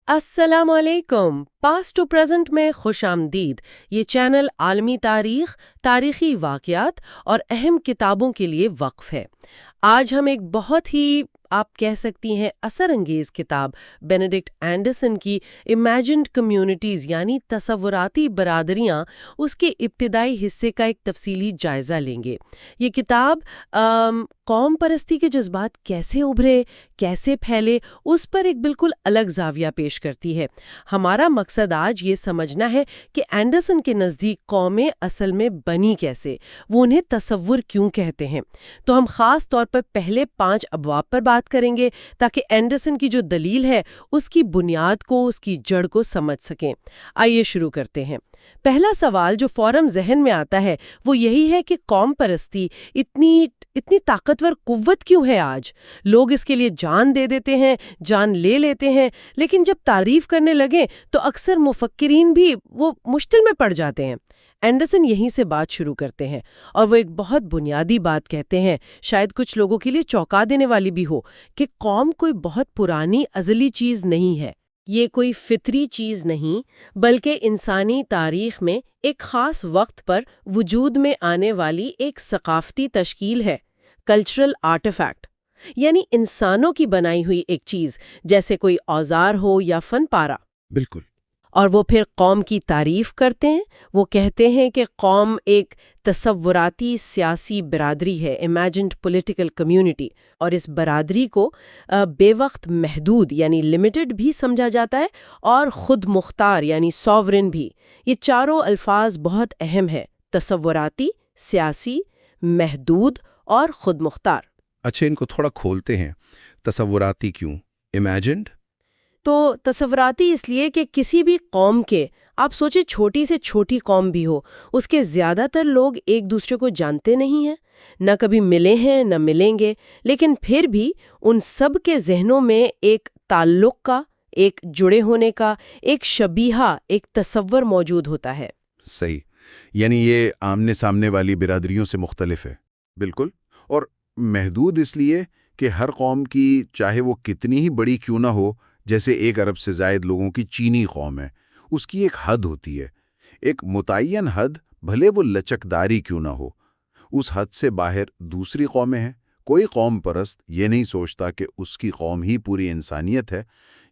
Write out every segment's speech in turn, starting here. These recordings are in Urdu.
السلام علیکم، پاسٹ ٹو پریزنٹ میں خوش آمدید۔ یہ چینل عالمی تاریخ، تاریخی واقعات اور اہم کتابوں کے لیے وقف ہے۔ آج ہم ایک بہت ہی آپ کہہ سکتی ہیں اثر انگیز کتاب بینیڈکٹ اینڈرسن کی امیجنڈ کمیونٹیز یعنی تصوراتی برادریاں اس کے ابتدائی حصے کا ایک تفصیلی جائزہ لیں گے۔ یہ کتاب قوم پرستی کے جذبات کیسے ابھرے، کیسے پھیلے، اس پر ایک بالکل الگ زاویہ پیش کرتی ہے۔ ہمارا مقصد آج یہ سمجھنا ہے کہ اینڈرسن کے نزدیک قومیں اصل میں بنی کیسے، وہ انہیں تصور کیوں کہتے ہیں۔ تو ہم خاص طور پر پہلے 5 ابواب پر بات کریں گے تاکہ اینڈرسن کی جو دلیل ہے اس کی بنیاد کو، اس کی جڑ کو سمجھ سکیں۔ آئیے شروع کرتے ہیں۔ پہلا سوال جو فوراً ذہن میں آتا ہے وہ یہی ہے کہ قوم پرستی اتنی طاقتور قوت کیوں ہے آج؟ لوگ اس کے لیے جان دے دیتے ہیں، جان لے لیتے ہیں، لیکن جب تعریف کرنے لگیں تو اکثر مفکرین بھی وہ مشکل میں پڑ جاتے ہیں۔ اینڈرسن یہیں سے بات شروع کرتے ہیں اور وہ ایک بہت بنیادی بات کہتے ہیں، شاید کچھ لوگوں کے لیے چونکا دینے والی بھی ہو، کہ قوم کوئی بہت پرانی ازلی چیز نہیں ہے، یہ کوئی فطری چیز نہیں، بلکہ انسانی تاریخ میں ایک خاص وقت پر وجود میں آنے والی ایک ثقافتی تشکیل ہے، کلچرل آرٹیفیکٹ، یعنی انسانوں کی بنائی ہوئی ایک چیز، جیسے کوئی اوزار ہو یا فن پارہ۔ بالکل۔ اور وہ پھر قوم کی تعریف کرتے ہیں، وہ کہتے ہیں کہ قوم ایک تصوراتی سیاسی برادری ہے، امیجنڈ پولیٹیکل کمیونٹی، اور اس برادری کو بے وقت محدود یعنی لمیٹڈ بھی سمجھا جاتا ہے، اور خود مختار یعنی سوورن بھی۔ یہ چاروں الفاظ بہت اہم ہیں، تصوراتی، سیاسی، محدود اور خود مختار۔ اچھا، ان کو تھوڑا کھولتے ہیں۔ تصوراتی کیوں؟ امیجنڈ؟ تو تصوراتی اس لیے کہ کسی بھی قوم کے، آپ سوچیں چھوٹی سے چھوٹی قوم بھی ہو، اس کے زیادہ تر لوگ ایک دوسرے کو جانتے نہیں ہیں، نہ کبھی ملے ہیں نہ ملیں گے، لیکن پھر بھی ان سب کے ذہنوں میں ایک تعلق کا، ایک جڑے ہونے کا، ایک شبیہہ، ایک تصور موجود ہوتا ہے۔ صحیح، یعنی یہ آمنے سامنے والی برادریوں سے مختلف ہے۔ بالکل۔ اور محدود اس لیے کہ ہر قوم کی، چاہے وہ کتنی ہی بڑی کیوں نہ ہو، جیسے 1 ارب سے زائد لوگوں کی چینی قوم ہے، اس کی ایک حد ہوتی ہے، ایک متعین حد، بھلے وہ لچکداری کیوں نہ ہو۔ اس حد سے باہر دوسری قومیں ہیں۔ کوئی قوم پرست یہ نہیں سوچتا کہ اس کی قوم ہی پوری انسانیت ہے۔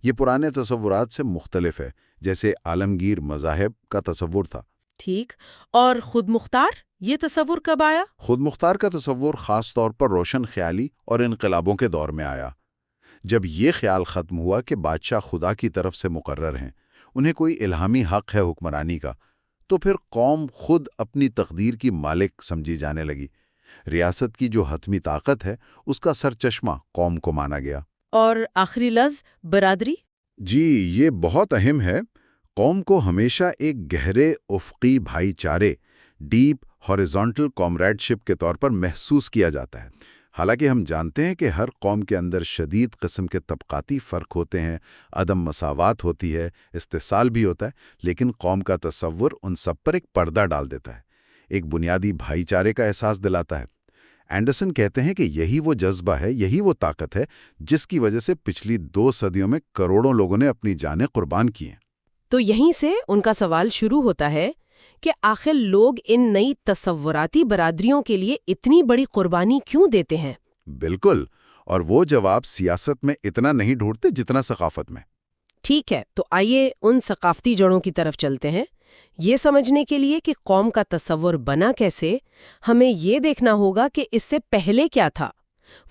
یہ پرانے تصورات سے مختلف ہے، جیسے عالمگیر مذاہب کا تصور تھا۔ ٹھیک۔ اور خود مختار، یہ تصور کب آیا؟ خود مختار کا تصور خاص طور پر روشن خیالی اور انقلابوں کے دور میں آیا، جب یہ خیال ختم ہوا کہ بادشاہ خدا کی طرف سے مقرر ہیں، انہیں کوئی الہامی حق ہے حکمرانی کا، تو پھر قوم خود اپنی تقدیر کی مالک سمجھی جانے لگی۔ ریاست کی جو حتمی طاقت ہے، اس کا سرچشمہ قوم کو مانا گیا۔ اور آخری لفظ برادری؟ جی، یہ بہت اہم ہے۔ قوم کو ہمیشہ ایک گہرے افقی بھائی چارے، ڈیپ ہاریزونٹل کامریڈشپ کے طور پر محسوس کیا جاتا ہے۔ حالانکہ ہم جانتے ہیں کہ ہر قوم کے اندر شدید قسم کے طبقاتی فرق ہوتے ہیں، عدم مساوات ہوتی ہے، استحصال بھی ہوتا ہے، لیکن قوم کا تصور ان سب پر ایک پردہ ڈال دیتا ہے، ایک بنیادی بھائی چارے کا احساس دلاتا ہے۔ اینڈرسن کہتے ہیں کہ یہی وہ جذبہ ہے، یہی وہ طاقت ہے جس کی وجہ سے پچھلی 2 صدیوں میں کروڑوں لوگوں نے اپنی جانیں قربان کی ہیں۔ تو یہیں سے ان کا سوال شروع ہوتا ہے کہ آخر لوگ ان نئی تصوراتی برادریوں کے لیے اتنی بڑی قربانی کیوں دیتے ہیں؟ بالکل، اور وہ جواب سیاست میں اتنا نہیں ڈھونڈتے جتنا ثقافت میں۔ ٹھیک ہے، تو آئیے ان ثقافتی جڑوں کی طرف چلتے ہیں۔ یہ سمجھنے کے لیے کہ قوم کا تصور بنا کیسے، ہمیں یہ دیکھنا ہوگا کہ اس سے پہلے کیا تھا،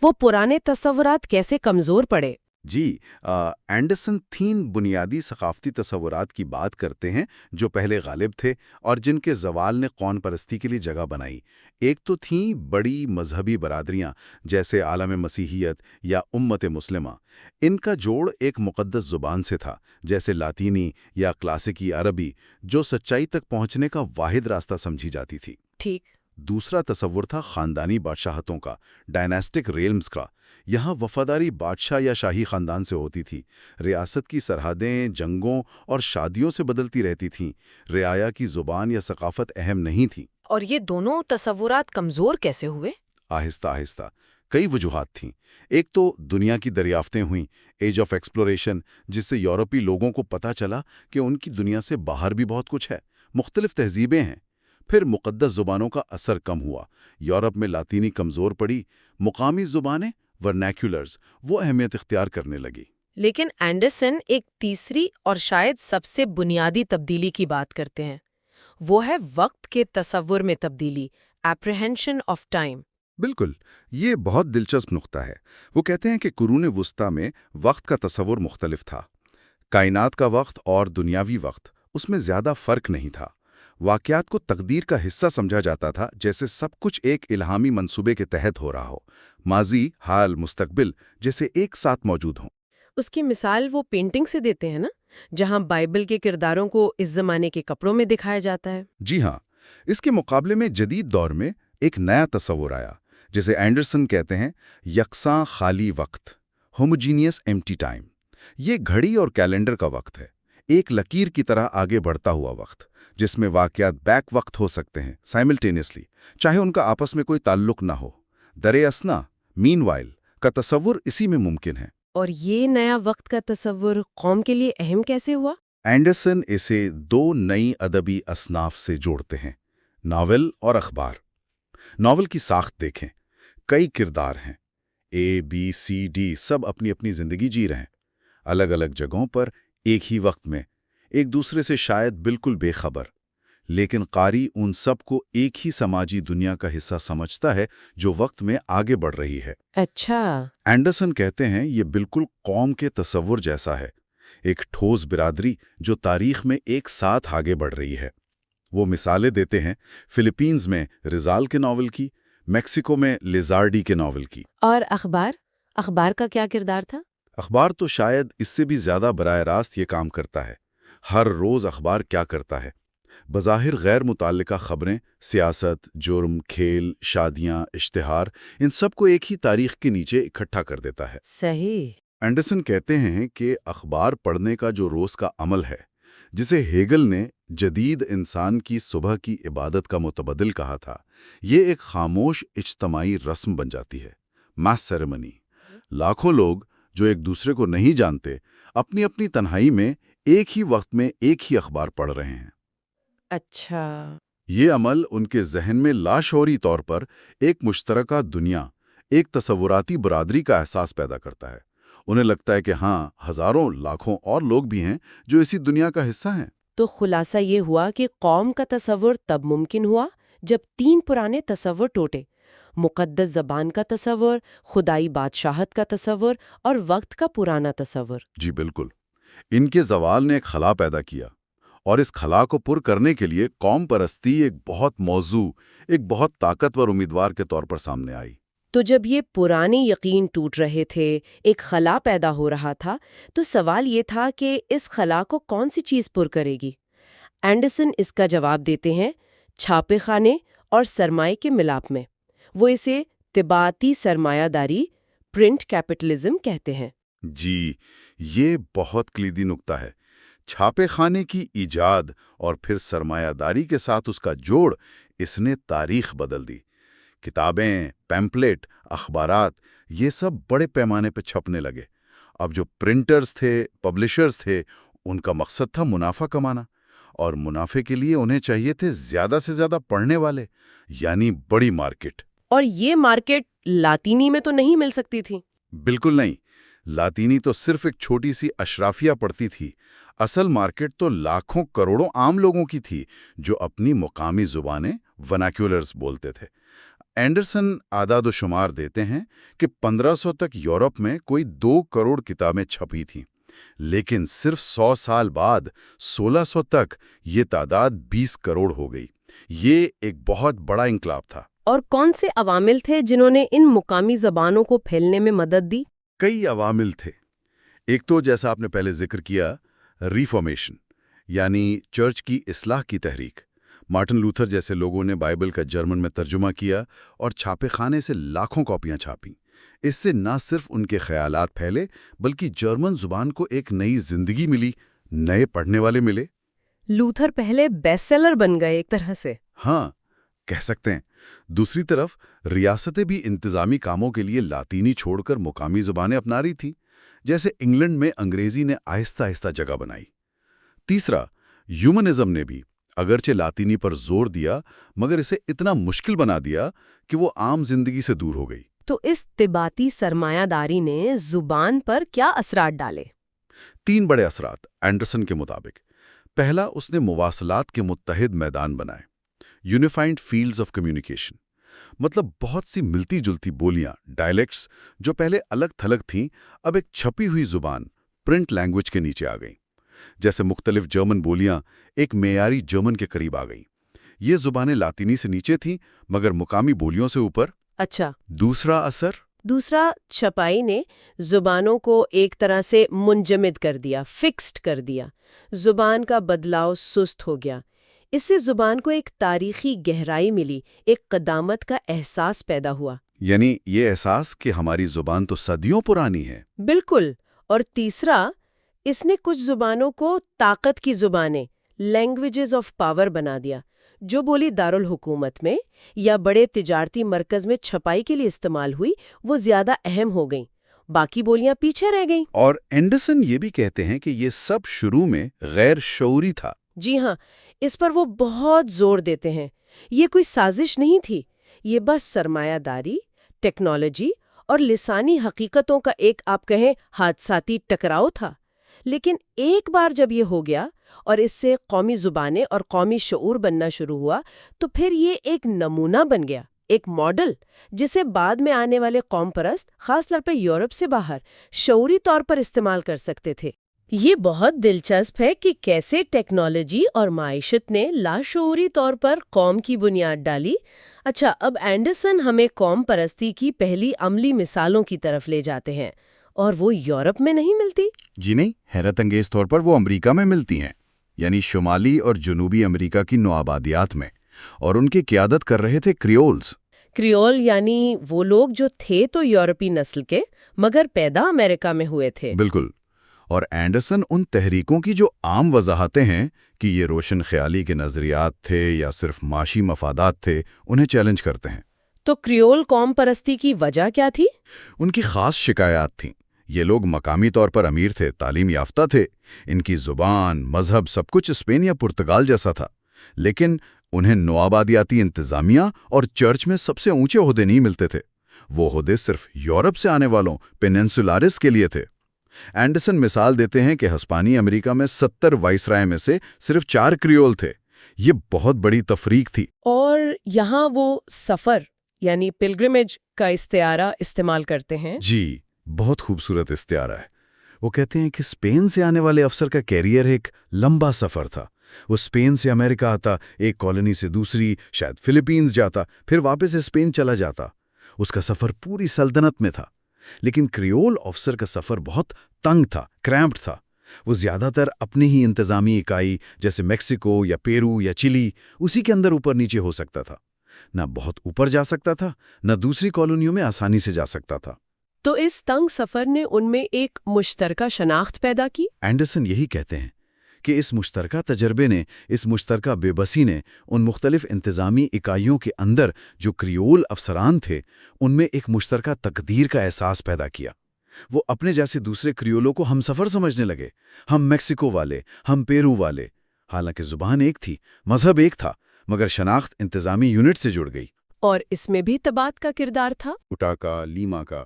وہ پرانے تصورات کیسے کمزور پڑے۔ جی، اینڈرسن 3 بنیادی ثقافتی تصورات کی بات کرتے ہیں جو پہلے غالب تھے اور جن کے زوال نے قوم پرستی کے لیے جگہ بنائی۔ ایک تو تھیں بڑی مذہبی برادریاں جیسے عالم مسیحیت یا امت مسلمہ۔ ان کا جوڑ ایک مقدس زبان سے تھا، جیسے لاطینی یا کلاسیکی عربی، جو سچائی تک پہنچنے کا واحد راستہ سمجھی جاتی تھی۔ ٹھیک۔ دوسرا تصور تھا خاندانی بادشاہتوں کا، ڈائناسٹک ریلمز کا۔ یہاں وفاداری بادشاہ یا شاہی خاندان سے ہوتی تھی، ریاست کی سرحدیں جنگوں اور شادیوں سے بدلتی رہتی تھیں، رعایا کی زبان یا ثقافت اہم نہیں تھی۔ اور یہ دونوں تصورات کمزور کیسے ہوئے؟ آہستہ آہستہ کئی وجوہات تھیں۔ ایک تو دنیا کی دریافتیں ہوئیں، ایج آف ایکسپلوریشن، جس سے یورپی لوگوں کو پتہ چلا کہ ان کی دنیا سے باہر بھی بہت کچھ ہے، مختلف تہذیبیں ہیں۔ پھر مقدس زبانوں کا اثر کم ہوا، یورپ میں لاطینی کمزور پڑی، مقامی زبانیں ورنیکولرز وہ اہمیت اختیار کرنے لگی۔ لیکن اینڈرسن ایک تیسری اور شاید سب سے بنیادی تبدیلی کی بات کرتے ہیں، وہ ہے وقت کے تصور میں تبدیلی، ایپریہنشن آف ٹائم۔ بالکل، یہ بہت دلچسپ نقطہ ہے۔ وہ کہتے ہیں کہ قرون وسطیٰ میں وقت کا تصور مختلف تھا۔ کائنات کا وقت اور دنیاوی وقت، اس میں زیادہ فرق نہیں تھا۔ واقعات کو تقدیر کا حصہ سمجھا جاتا تھا، جیسے سب کچھ ایک الہامی منصوبے کے تحت ہو رہا ہو، ماضی، حال، مستقبل جیسے ایک ساتھ موجود ہوں۔ اس کی مثال وہ پینٹنگ سے دیتے ہیں نا، جہاں بائبل کے کرداروں کو اس زمانے کے کپڑوں میں دکھایا جاتا ہے۔ جی ہاں، اس کے مقابلے میں جدید دور میں ایک نیا تصور آیا، جسے اینڈرسن کہتے ہیں یکساں خالی وقت، ہوموجینئس ایمٹی ٹائم۔ یہ گھڑی اور کیلنڈر کا وقت ہے، ایک لکیر کی طرح آگے بڑھتا ہوا وقت، جس میں واقعات بیک وقت ہو سکتے ہیں سائملٹینیسلی، چاہے ان کا آپس میں کوئی تعلق نہ ہو۔ درِ اثنا، مین وائل کا تصور اسی میں ممکن ہے۔ اور یہ نیا وقت کا تصور قوم کے لیے اہم کیسے ہوا؟ اینڈرسن اسے دو نئی ادبی اصناف سے جوڑتے ہیں، ناول اور اخبار۔ ناول کی ساخت دیکھیں، کئی کردار ہیں، اے بی سی ڈی، سب اپنی اپنی زندگی جی رہے ہیں، الگ الگ جگہوں پر، ایک ہی وقت میں، ایک دوسرے سے شاید بالکل بے خبر، لیکن قاری ان سب کو ایک ہی سماجی دنیا کا حصہ سمجھتا ہے جو وقت میں آگے بڑھ رہی ہے۔ اچھا، اینڈرسن کہتے ہیں یہ بالکل قوم کے تصور جیسا ہے، ایک ٹھوس برادری جو تاریخ میں ایک ساتھ آگے بڑھ رہی ہے۔ وہ مثالیں دیتے ہیں فلپینز میں رزال کے ناول کی، میکسیکو میں لیزارڈی کے ناول کی۔ اور اخبار کا کیا کردار تھا؟ اخبار تو شاید اس سے بھی زیادہ براہ راست یہ کام کرتا ہے۔ ہر روز اخبار کیا کرتا ہے؟ بظاہر غیر متعلقہ خبریں، سیاست، جرم، کھیل، شادیاں، اشتہار، ان سب کو ایک ہی تاریخ کے نیچے اکٹھا کر دیتا ہے۔ صحیح۔ اینڈرسن کہتے ہیں کہ اخبار پڑھنے کا جو روز کا عمل ہے، جسے ہیگل نے جدید انسان کی صبح کی عبادت کا متبادل کہا تھا، یہ ایک خاموش اجتماعی رسم بن جاتی ہے، ماس سیریمنی۔ لاکھوں لوگ جو ایک دوسرے کو نہیں جانتے، اپنی اپنی تنہائی میں ایک ہی وقت میں ایک ہی اخبار پڑھ رہے ہیں۔ اچھا، یہ عمل ان کے ذہن میں لاشعوری طور پر ایک مشترکہ دنیا، ایک تصوراتی برادری کا احساس پیدا کرتا ہے۔ انہیں لگتا ہے کہ ہاں، ہزاروں لاکھوں اور لوگ بھی ہیں جو اسی دنیا کا حصہ ہیں۔ تو خلاصہ یہ ہوا کہ قوم کا تصور تب ممکن ہوا جب تین پرانے تصور ٹوٹے: مقدس زبان کا تصور، خدائی بادشاہت کا تصور اور وقت کا پرانا تصور۔ جی بالکل، ان کے زوال نے ایک خلا پیدا کیا، اور اس خلا کو پر کرنے کے لیے قوم پرستی ایک بہت طاقتور امیدوار کے طور پر سامنے آئی۔ تو جب یہ پرانے یقین ٹوٹ رہے تھے، ایک خلا پیدا ہو رہا تھا، تو سوال یہ تھا کہ اس خلا کو کون سی چیز پر کرے گی؟ اینڈرسن اس کا جواب دیتے ہیں چھاپے خانے اور سرمائے کے ملاپ میں۔ وہ اسے طباعتی سرمایہ داری، پرنٹ کیپٹلزم کہتے ہیں۔ جی، یہ بہت کلیدی نکتہ ہے۔ چھاپے خانے کی ایجاد اور پھر سرمایہ داری کے ساتھ اس کا جوڑ، اس نے تاریخ بدل دی۔ کتابیں، پیمپلیٹ، اخبارات، یہ سب بڑے پیمانے پہ چھپنے لگے۔ اب جو پرنٹرز تھے، پبلشرز تھے، ان کا مقصد تھا منافع کمانا، اور منافع کے لیے انہیں چاہیے تھے زیادہ سے زیادہ پڑھنے والے، یعنی بڑی مارکیٹ۔ اور یہ مارکیٹ لاطینی میں تو نہیں مل سکتی تھی؟ بالکل نہیں، لاطینی تو صرف ایک چھوٹی سی اشرافیہ پڑتی تھی۔ اصل مارکیٹ تو لاکھوں کروڑوں عام لوگوں کی تھی جو اپنی مقامی زبانیں ورنیکولرز بولتے تھے۔ اینڈرسن اعداد و شمار دیتے ہیں کہ 1500 تک یورپ میں کوئی 2 کروڑ کتابیں چھپی تھیں، لیکن صرف 100 سال بعد 1600 تک یہ تعداد 20 کروڑ ہو گئی۔ یہ ایک بہت بڑا انقلاب تھا۔ اور کون سے عوامل تھے جنہوں نے ان مقامی زبانوں کو پھیلنے میں مدد دی؟ کئی عوامل تھے۔ ایک تو جیسا آپ نے پہلے ذکر کیا، ریفارمیشن، یعنی چرچ کی اصلاح کی تحریک۔ مارٹن لوتھر جیسے لوگوں نے بائبل کا جرمن میں ترجمہ کیا اور چھاپے خانے سے لاکھوں کاپیاں چھاپیں۔ اس سے نہ صرف ان کے خیالات پھیلے، بلکہ جرمن زبان کو ایک نئی زندگی ملی، نئے پڑھنے والے ملے۔ لوتھر پہلے بیسٹ سیلر بن گئے ایک طرح سے۔ ہاں، کہہ سکتے ہیں۔ دوسری طرف ریاستیں بھی انتظامی کاموں کے لیے لاطینی چھوڑ کر مقامی زبانیں اپنا رہی تھیں، جیسے انگلینڈ میں انگریزی نے آہستہ آہستہ جگہ بنائی۔ تیسرا، ہیومنزم نے بھی اگرچہ لاطینی پر زور دیا مگر اسے اتنا مشکل بنا دیا کہ وہ عام زندگی سے دور ہو گئی۔ تو اس طباعتی سرمایہ داری نے زبان پر کیا اثرات ڈالے؟ 3 بڑے اثرات اینڈرسن کے مطابق۔ پہلا، اس نے مواصلات کے متحد میدان بنائے، یونیفائنڈ فیلڈز آف کمیونیکیشن، مطلب بہت سی ملتی جلتی بولیاں، ڈائلیکٹس جو پہلے الگ تھلگ تھیں، اب ایک چھپی ہوئی زبان، پرنٹ لینگویج کے نیچے آ گئیں۔ جیسے مختلف جرمن بولیاں ایک معیاری جرمن کے قریب آ گئیں۔ یہ زبانیں لاطینی سے نیچے تھیں مگر مقامی بولیوں سے اوپر۔ اچھا، دوسرا، چھپائی نے زبانوں کو ایک طرح سے منجمد کر دیا، فکسڈ کر دیا۔ زبان کا بدلاؤ سست ہو گیا۔ اس سے زبان کو ایک تاریخی گہرائی ملی، ایک قدامت کا احساس پیدا ہوا۔ یعنی یہ احساس کہ ہماری زبان تو صدیوں پرانی ہے۔ بالکل۔ اور تیسرا، اس نے کچھ زبانوں کو طاقت کی زبانیں، لینگویجز آف پاور بنا دیا۔ جو بولی دارالحکومت میں یا بڑے تجارتی مرکز میں چھپائی کے لیے استعمال ہوئی، وہ زیادہ اہم ہو گئیں، باقی بولیاں پیچھے رہ گئیں۔ اور اینڈرسن یہ بھی کہتے ہیں کہ یہ سب شروع میں غیر شعوری تھا۔ جی ہاں، اس پر وہ بہت زور دیتے ہیں۔ یہ کوئی سازش نہیں تھی، یہ بس سرمایہ داری، ٹیکنالوجی اور لسانی حقیقتوں کا ایک آپ کہیں حادثاتی ٹکراؤ تھا۔ لیکن ایک بار جب یہ ہو گیا اور اس سے قومی زبانیں اور قومی شعور بننا شروع ہوا، تو پھر یہ ایک نمونہ بن گیا، ایک ماڈل جسے بعد میں آنے والے قوم پرست، خاص طور پہ یورپ سے باہر، شعوری طور پر استعمال کر سکتے تھے۔ یہ بہت دلچسپ ہے کہ کیسے ٹیکنالوجی اور معیشت نے لاشعوری طور پر قوم کی بنیاد ڈالی۔ اچھا، اب اینڈرسن ہمیں قوم پرستی کی پہلی عملی مثالوں کی طرف لے جاتے ہیں، اور وہ یورپ میں نہیں ملتی۔ جی نہیں، حیرت انگیز طور پر وہ امریکہ میں ملتی ہیں، یعنی شمالی اور جنوبی امریکہ کی نوآبادیات میں، اور ان کی قیادت کر رہے تھے کریولز۔ کریول یعنی وہ لوگ جو تھے تو یورپی نسل کے مگر پیدا امریکہ میں ہوئے تھے۔ بالکل۔ اور اینڈرسن ان تحریکوں کی جو عام وضاحتیں ہیں کہ یہ روشن خیالی کے نظریات تھے یا صرف معاشی مفادات تھے، انہیں چیلنج کرتے ہیں۔ تو کریول قوم پرستی کی وجہ کیا تھی؟ ان کی خاص شکایات تھیں۔ یہ لوگ مقامی طور پر امیر تھے، تعلیم یافتہ تھے، ان کی زبان، مذہب، سب کچھ اسپین یا پرتگال جیسا تھا، لیکن انہیں نوآبادیاتی انتظامیہ اور چرچ میں سب سے اونچے عہدے نہیں ملتے تھے۔ وہ عہدے صرف یورپ سے آنے والوں پیننسولارس کے لیے تھے۔ اینڈرسن مثال دیتے ہیں کہ ہسپانی امریکہ میں 70 وائسرائے میں سے صرف 4 کریول تھے۔ یہ بہت بڑی تفریق تھی۔ اور یہاں وہ سفر یعنی پلگرمیج کا استعارہ استعمال کرتے ہیں۔ جی، بہت خوبصورت استعارہ ہے۔ وہ کہتے ہیں کہ اسپین سے آنے والے افسر کا کیریئر ایک لمبا سفر تھا۔ وہ اسپین سے امریکہ آتا، ایک کالونی سے دوسری، شاید فلپینز جاتا، پھر واپس اسپین چلا جاتا۔ اس کا سفر پوری سلطنت میں تھا۔ لیکن کریول افسر کا سفر بہت تنگ تھا، کریمپڈ تھا۔ وہ زیادہ تر اپنی ہی انتظامی اکائی جیسے میکسیکو یا پیرو یا چلی، اسی کے اندر اوپر نیچے ہو سکتا تھا۔ نہ بہت اوپر جا سکتا تھا، نہ دوسری کالونیوں میں آسانی سے جا سکتا تھا۔ تو اس تنگ سفر نے ان میں ایک مشترکہ شناخت پیدا کی۔ اینڈرسن یہی کہتے ہیں کہ اس مشترکہ تجربے نے، اس مشترکہ بے بسی نے ان مختلف انتظامی اکائیوں کے اندر جو کریول افسران تھے، ان میں ایک مشترکہ تقدیر کا احساس پیدا کیا۔ وہ اپنے جیسے دوسرے کریولوں کو ہم سفر سمجھنے لگے، ہم میکسیکو والے، ہم پیرو والے۔ حالانکہ زبان ایک تھی، مذہب ایک تھا، مگر شناخت انتظامی یونٹ سے جڑ گئی۔ اور اس میں بھی طباعت کا کردار تھا۔ اٹا کا، لیما کا۔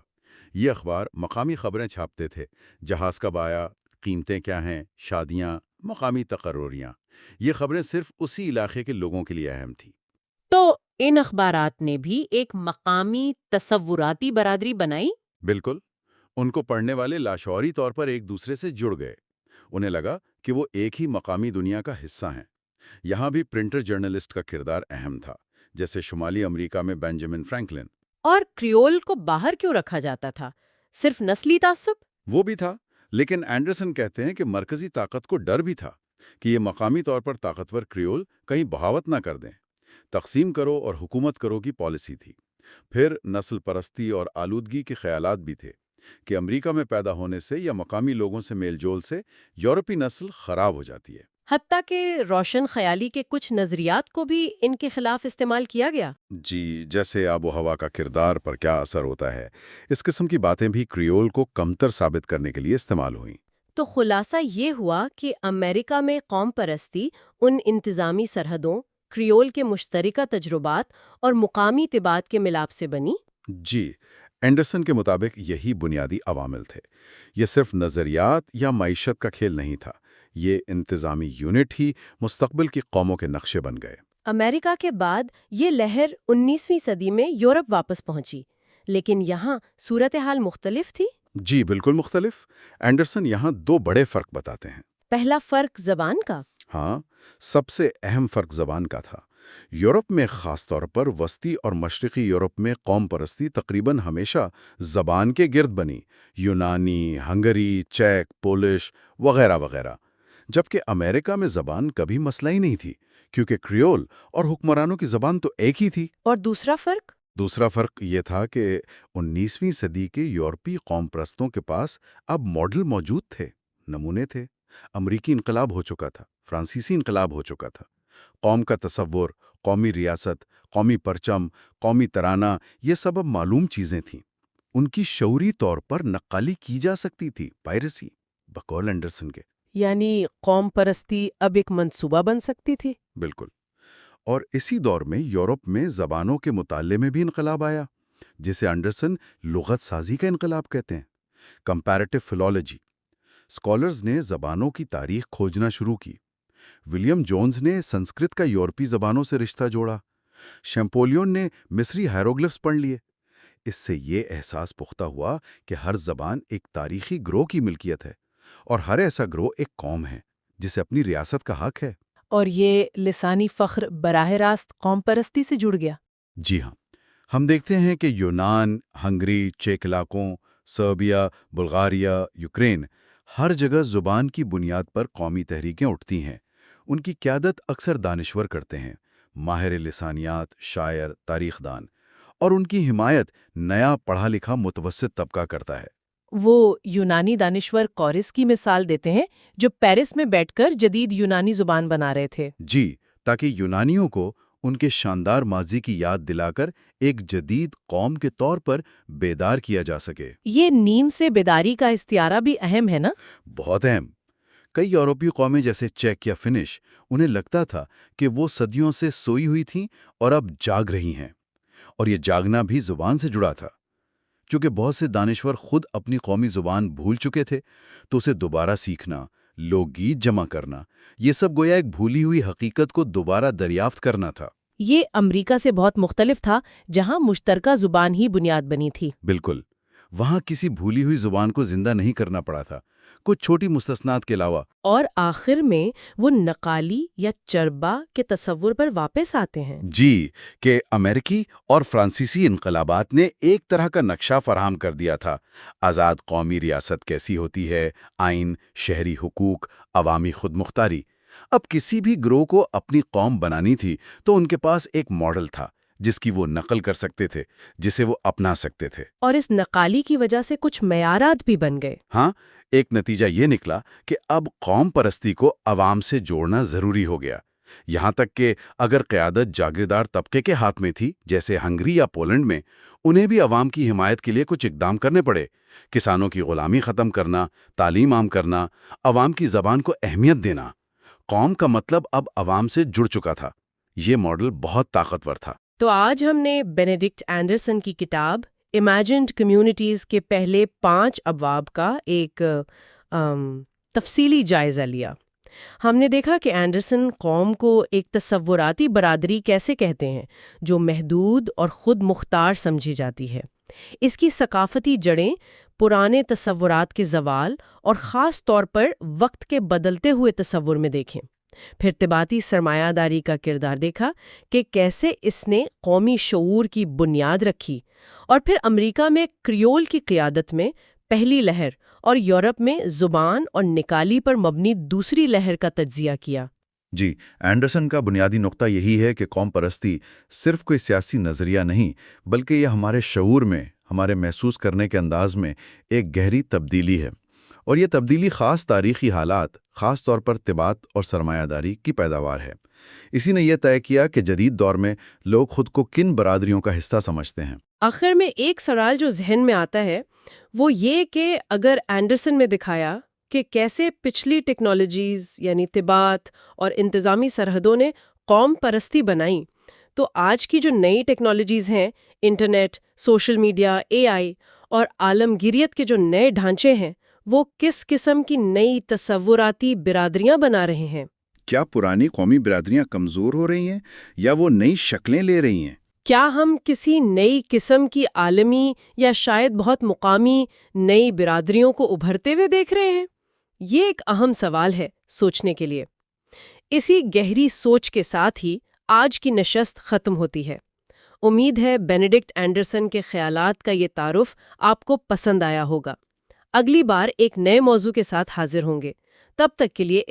یہ اخبار مقامی خبریں چھاپتے تھے، جہاز کب آیا، قیمتیں کیا ہیں، شادیاں، مقامی تقرریاں۔ یہ خبریں صرف اسی علاقے کے لوگوں کے لیے اہم تھیں۔ تو ان اخبارات نے بھی ایک مقامی تصوراتی برادری بنائی۔ بالکل۔ ان کو پڑھنے والے لاشعوری طور پر ایک دوسرے سے جڑ گئے۔ انہیں لگا کہ وہ ایک ہی مقامی دنیا کا حصہ ہیں۔ یہاں بھی پرنٹر جرنلسٹ کا کردار اہم تھا، جیسے شمالی امریکہ میں بینجامن فرینکلن۔ اور کریول کو باہر کیوں رکھا جاتا تھا؟ صرف نسلی تعصب؟ وہ بھی تھا، لیکن اینڈرسن کہتے ہیں کہ مرکزی طاقت کو ڈر بھی تھا کہ یہ مقامی طور پر طاقتور کریول کہیں بغاوت نہ کر دیں۔ تقسیم کرو اور حکومت کرو کی پالیسی تھی۔ پھر نسل پرستی اور آلودگی کے خیالات بھی تھے کہ امریکہ میں پیدا ہونے سے یا مقامی لوگوں سے میل جول سے یورپی نسل خراب ہو جاتی ہے۔ حتیٰ کہ روشن خیالی کے کچھ نظریات کو بھی ان کے خلاف استعمال کیا گیا۔ جی، جیسے آب و ہوا کا کردار پر کیا اثر ہوتا ہے، اس قسم کی باتیں بھی کریول کو کمتر ثابت کرنے کے لیے استعمال ہوئیں۔ تو خلاصہ یہ ہوا کہ امریکہ میں قوم پرستی ان انتظامی سرحدوں، کریول کے مشترکہ تجربات اور مقامی طباعت کے ملاپ سے بنی۔ جی، اینڈرسن کے مطابق یہی بنیادی عوامل تھے۔ یہ صرف نظریات یا معیشت کا کھیل نہیں تھا، یہ انتظامی یونٹ ہی مستقبل کی قوموں کے نقشے بن گئے۔ امریکہ کے بعد یہ لہر 19ویں صدی میں یورپ واپس پہنچی، لیکن یہاں صورتحال مختلف تھی۔ جی، بالکل مختلف۔ اینڈرسن یہاں دو بڑے فرق بتاتے ہیں۔ پہلا فرق زبان کا۔ ہاں، سب سے اہم فرق زبان کا تھا۔ یورپ میں خاص طور پر وسطی اور مشرقی یورپ میں قوم پرستی تقریباً ہمیشہ زبان کے گرد بنی، یونانی، ہنگری، چیک، پولش وغیرہ وغیرہ، جبکہ امریکہ میں زبان کبھی مسئلہ ہی نہیں تھی، کیونکہ کریول اور حکمرانوں کی زبان تو ایک ہی تھی۔ اور دوسرا فرق؟ دوسرا فرق یہ تھا کہ 19ویں صدی کے یورپی قوم پرستوں کے پاس اب ماڈل موجود تھے، نمونے تھے۔ امریکی انقلاب ہو چکا تھا، فرانسیسی انقلاب ہو چکا تھا۔ قوم کا تصور، قومی ریاست، قومی پرچم، قومی ترانہ، یہ سب اب معلوم چیزیں تھیں۔ ان کی شعوری طور پر نقالی کی جا سکتی تھی، پائریسی، بقول اینڈرسن کے۔ یعنی قوم پرستی اب ایک منصوبہ بن سکتی تھی؟ بالکل۔ اور اسی دور میں یورپ میں زبانوں کے مطالعے میں بھی انقلاب آیا، جسے اینڈرسن لغت سازی کا انقلاب کہتے ہیں، کمپیریٹو فلالوجی۔ اسکالرز نے زبانوں کی تاریخ کھوجنا شروع کی۔ ولیم جونز نے سنسکرت کا یورپی زبانوں سے رشتہ جوڑا۔ شیمپولیون نے مصری ہائیروگلفز پڑھ لیے۔ اس سے یہ احساس پختہ ہوا کہ ہر زبان ایک تاریخی گروہ کی ملکیت ہے، اور ہر ایسا گروہ ایک قوم ہے جسے اپنی ریاست کا حق ہے۔ اور یہ لسانی فخر براہ راست قوم پرستی سے جڑ گیا؟ جی ہاں، ہم دیکھتے ہیں کہ یونان، ہنگری، چیک علاقوں، سربیا، بلغاریہ، یوکرین، ہر جگہ زبان کی بنیاد پر قومی تحریکیں اٹھتی ہیں۔ ان کی قیادت اکثر دانشور کرتے ہیں، ماہر لسانیات، شاعر، تاریخ دان، اور ان کی حمایت نیا پڑھا لکھا متوسط طبقہ کرتا ہے۔ وہ یونانی دانشور قورس کی مثال دیتے ہیں جو پیرس میں بیٹھ کر جدید یونانی زبان بنا رہے تھے۔ جی، تاکہ یونانیوں کو ان کے شاندار ماضی کی یاد دلا کر ایک جدید قوم کے طور پر بیدار کیا جا سکے۔ یہ نیم سے بیداری کا استعارہ بھی اہم ہے نا؟ بہت اہم۔ کئی یورپی قومیں جیسے چیک یا فنش، انہیں لگتا تھا کہ وہ صدیوں سے سوئی ہوئی تھیں اور اب جاگ رہی ہیں، اور یہ جاگنا بھی زبان سے جڑا تھا۔ چونکہ بہت سے دانشور خود اپنی قومی زبان بھول چکے تھے، تو اسے دوبارہ سیکھنا، لوک گیت جمع کرنا، یہ سب گویا ایک بھولی ہوئی حقیقت کو دوبارہ دریافت کرنا تھا۔ یہ امریکہ سے بہت مختلف تھا، جہاں مشترکہ زبان ہی بنیاد بنی تھی۔ بالکل، وہاں کسی بھولی ہوئی زبان کو زندہ نہیں کرنا پڑا تھا، کچھ چھوٹی مستثنات کے علاوہ۔ اور آخر میں وہ نقالی یا چربا کے تصور پر واپس آتے ہیں۔ جی، کہ امریکی اور فرانسیسی انقلابات نے ایک طرح کا نقشہ فراہم کر دیا تھا۔ آزاد قومی ریاست کیسی ہوتی ہے، آئین، شہری حقوق، عوامی خود مختاری۔ اب کسی بھی گروہ کو اپنی قوم بنانی تھی تو ان کے پاس ایک ماڈل تھا جس کی وہ نقل کر سکتے تھے، جسے وہ اپنا سکتے تھے۔ اور اس نقالی کی وجہ سے کچھ معیارات بھی بن گئے۔ ہاں، ایک نتیجہ یہ نکلا کہ اب قوم پرستی کو عوام سے جوڑنا ضروری ہو گیا، یہاں تک کہ اگر قیادت جاگیردار طبقے کے ہاتھ میں تھی، جیسے ہنگری یا پولینڈ میں، انہیں بھی عوام کی حمایت کے لیے کچھ اقدام کرنے پڑے۔ کسانوں کی غلامی ختم کرنا، تعلیم عام کرنا، عوام کی زبان کو اہمیت دینا۔ قوم کا مطلب اب عوام سے جڑ چکا تھا۔ یہ ماڈل بہت طاقتور تھا۔ تو آج ہم نے بینیڈکٹ اینڈرسن کی کتاب امیجنڈ کمیونٹیز کے پہلے 5 ابواب کا ایک تفصیلی جائزہ لیا۔ ہم نے دیکھا کہ اینڈرسن قوم کو ایک تصوراتی برادری کیسے کہتے ہیں جو محدود اور خود مختار سمجھی جاتی ہے۔ اس کی ثقافتی جڑیں پرانے تصورات کے زوال اور خاص طور پر وقت کے بدلتے ہوئے تصور میں دیکھیں۔ پھر طباعتی سرمایہ داری کا کردار دیکھا کہ کیسے اس نے قومی شعور کی بنیاد رکھی، اور پھر امریکہ میں کریول کی قیادت میں پہلی لہر اور یورپ میں زبان اور نکالی پر مبنی دوسری لہر کا تجزیہ کیا۔ جی، اینڈرسن کا بنیادی نقطہ یہی ہے کہ قوم پرستی صرف کوئی سیاسی نظریہ نہیں، بلکہ یہ ہمارے شعور میں، ہمارے محسوس کرنے کے انداز میں ایک گہری تبدیلی ہے، اور یہ تبدیلی خاص تاریخی حالات، خاص طور پر طباعت اور سرمایہ داری کی پیداوار ہے۔ اسی نے یہ طے کیا کہ جدید دور میں لوگ خود کو کن برادریوں کا حصہ سمجھتے ہیں۔ آخر میں ایک سوال جو ذہن میں آتا ہے وہ یہ کہ اگر اینڈرسن میں دکھایا کہ کیسے پچھلی ٹیکنالوجیز یعنی طباعت اور انتظامی سرحدوں نے قوم پرستی بنائی، تو آج کی جو نئی ٹیکنالوجیز ہیں، انٹرنیٹ، سوشل میڈیا، AI اور عالمگیریت کے جو نئے ڈھانچے ہیں، وہ کس قسم کی نئی تصوراتی برادریاں بنا رہے ہیں؟ کیا پرانی قومی برادریاں کمزور ہو رہی ہیں یا وہ نئی شکلیں لے رہی ہیں؟ کیا ہم کسی نئی قسم کی عالمی یا شاید بہت مقامی نئی برادریوں کو ابھرتے ہوئے دیکھ رہے ہیں؟ یہ ایک اہم سوال ہے سوچنے کے لیے۔ اسی گہری سوچ کے ساتھ ہی آج کی نشست ختم ہوتی ہے۔ امید ہے بینیڈکٹ اینڈرسن کے خیالات کا یہ تعارف آپ کو پسند آیا ہوگا۔ اگلی بار ایک نئے موضوع کے ساتھ حاضر ہوں گے۔ تب تک کے لیے